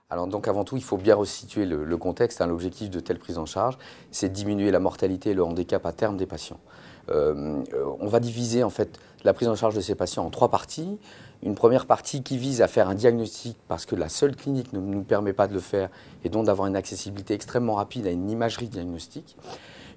Alors donc avant tout, il faut bien resituer le contexte. L'objectif de telle prise en charge, c'est de diminuer la mortalité et le handicap à terme des patients. On va diviser en fait la prise en charge de ces patients en trois parties. Une première partie qui vise à faire un diagnostic parce que la seule clinique ne nous permet pas de le faire et donc d'avoir une accessibilité extrêmement rapide à une imagerie diagnostique.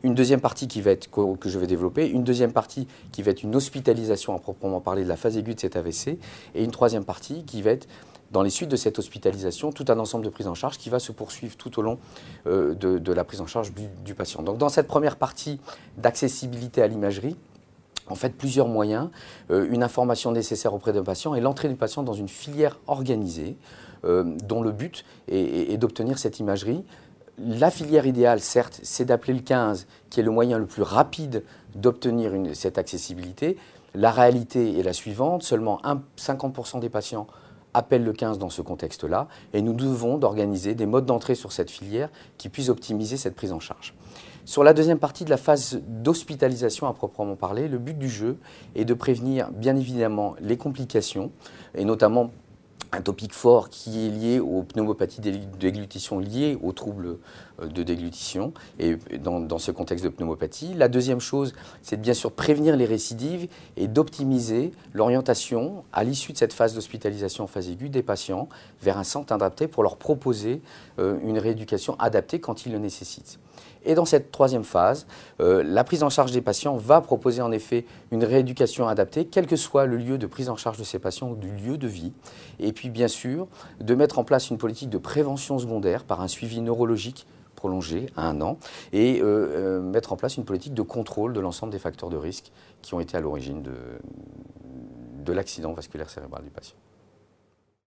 Une deuxième partie que je vais développer, une deuxième partie qui va être une hospitalisation à proprement parler de la phase aiguë de cet AVC, et une troisième partie qui va être, dans les suites de cette hospitalisation, tout un ensemble de prises en charge qui va se poursuivre tout au long de la prise en charge du patient. Donc dans cette première partie d'accessibilité à l'imagerie, en fait, plusieurs moyens, une information nécessaire auprès d'un patient et l'entrée du patient dans une filière organisée dont le but est d'obtenir cette imagerie. La filière idéale, certes, c'est d'appeler le 15, qui est le moyen le plus rapide d'obtenir cette accessibilité. La réalité est la suivante, seulement 50% des patients appellent le 15 dans ce contexte-là, et nous devons d'organiser des modes d'entrée sur cette filière qui puissent optimiser cette prise en charge. Sur la deuxième partie de la phase d'hospitalisation à proprement parler, le but du jeu est de prévenir bien évidemment les complications, et notamment un topic fort qui est lié aux pneumopathies de déglutition liées aux troubles de déglutition et dans ce contexte de pneumopathie. La deuxième chose, c'est de bien sûr prévenir les récidives et d'optimiser l'orientation à l'issue de cette phase d'hospitalisation en phase aiguë des patients vers un centre adapté pour leur proposer une rééducation adaptée quand ils le nécessitent. Et dans cette troisième phase, la prise en charge des patients va proposer en effet une rééducation adaptée, quel que soit le lieu de prise en charge de ces patients ou du lieu de vie. Et puis bien sûr, de mettre en place une politique de prévention secondaire par un suivi neurologique prolongé à 1 an et mettre en place une politique de contrôle de l'ensemble des facteurs de risque qui ont été à l'origine de l'accident vasculaire cérébral du patient.